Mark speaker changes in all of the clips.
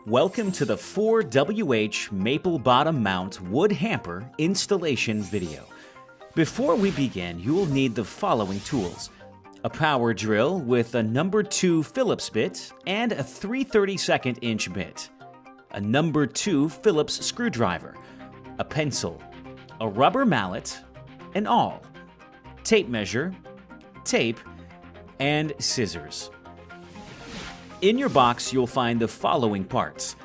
Speaker 1: Welcome to the 4WH Maple Bottom Mount Wood Hamper installation video. Before we begin, you will need the following tools: a power drill with a number 2 Phillips bit and a 3/32 inch bit, a number 2 Phillips screwdriver, a pencil, a rubber mallet, an awl, tape measure, tape, and scissors. In your box, you'll find the following parts: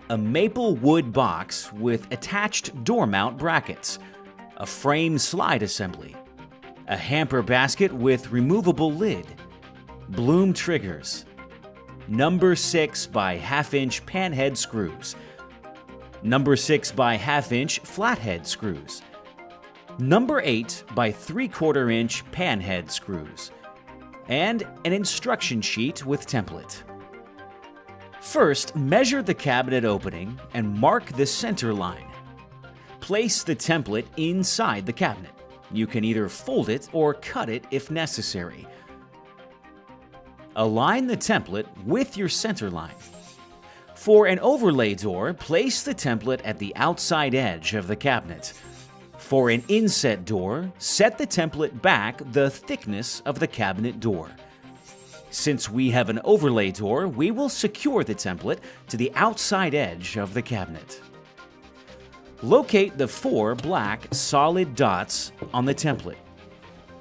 Speaker 1: a maple wood box with attached door mount brackets, a frame slide assembly, a hamper basket with removable lid, bloom triggers, number 6 by 1/2 inch panhead screws, number 6 by 1/2 inch flathead screws, number 8 by 3/4 inch panhead screws, and an instruction sheet with template. First, measure the cabinet opening and mark the center line. Place the template inside the cabinet. You can either fold it or cut it if necessary. Align the template with your center line. For an overlay door, place the template at the outside edge of the cabinet. For an inset door, set the template back the thickness of the cabinet door. Since we have an overlay door, we will secure the template to the outside edge of the cabinet. Locate the 4 black solid dots on the template.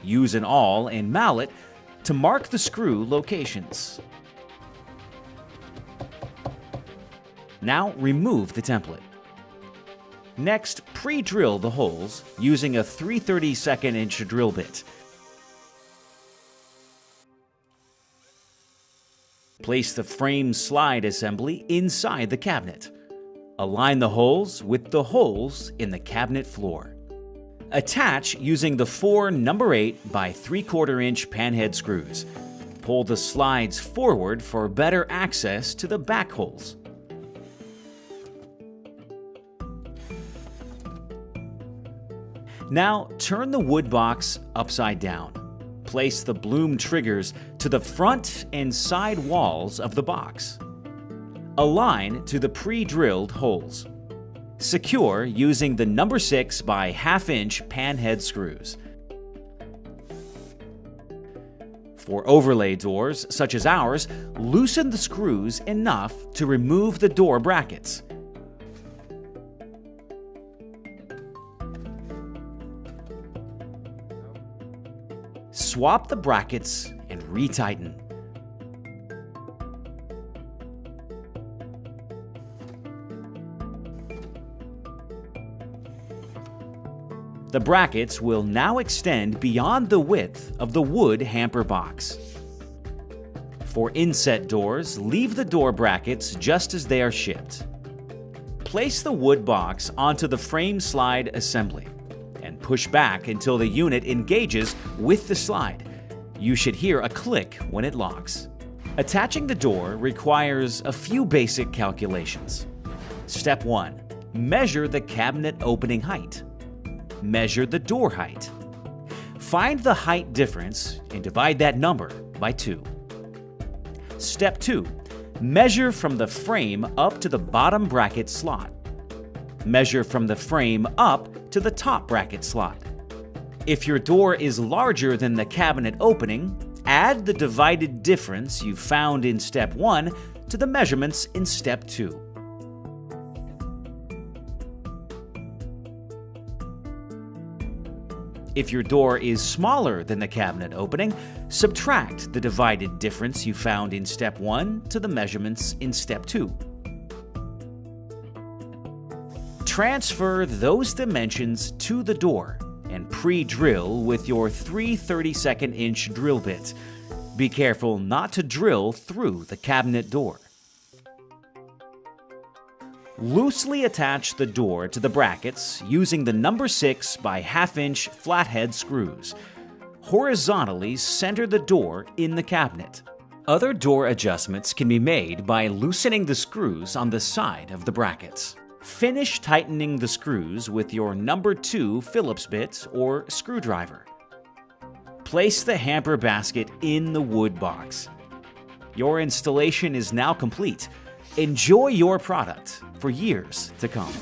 Speaker 1: Use an awl and mallet to mark the screw locations. Now remove the template. Next, pre-drill the holes using a 3/32 inch drill bit. Place the frame slide assembly inside the cabinet. Align the holes with the holes in the cabinet floor. Attach using the 4 number 8 by 3/4 inch panhead screws. Pull the slides forward for better access to the back holes. Now turn the wood box upside down. Place the bloom triggers to the front and side walls of the box. Align to the pre-drilled holes. Secure using the number 6 by 1/2 inch panhead screws. For overlay doors, such as ours, loosen the screws enough to remove the door brackets. Swap the brackets and retighten. The brackets will now extend beyond the width of the wood hamper box. For inset doors, leave the door brackets just as they are shipped. Place the wood box onto the frame slide assembly and push back until the unit engages with the slide. You should hear a click when it locks. Attaching the door requires a few basic calculations. Step 1. Measure the cabinet opening height. Measure the door height. Find the height difference and divide that number by 2. Step 2. Measure from the frame up to the bottom bracket slot. Measure from the frame up to the top bracket slot. If your door is larger than the cabinet opening, add the divided difference you found in Step 1 to the measurements in Step 2. If your door is smaller than the cabinet opening, subtract the divided difference you found in Step 1 to the measurements in Step 2. Transfer those dimensions to the door and pre-drill with your 3/32 inch drill bit. Be careful not to drill through the cabinet door. Loosely attach the door to the brackets using the number 6 by 1/2 inch flathead screws. Horizontally center the door in the cabinet. Other door adjustments can be made by loosening the screws on the side of the brackets. Finish tightening the screws with your number 2 Phillips bit or screwdriver. Place the hamper basket in the wood box. Your installation is now complete. Enjoy your product for years to come.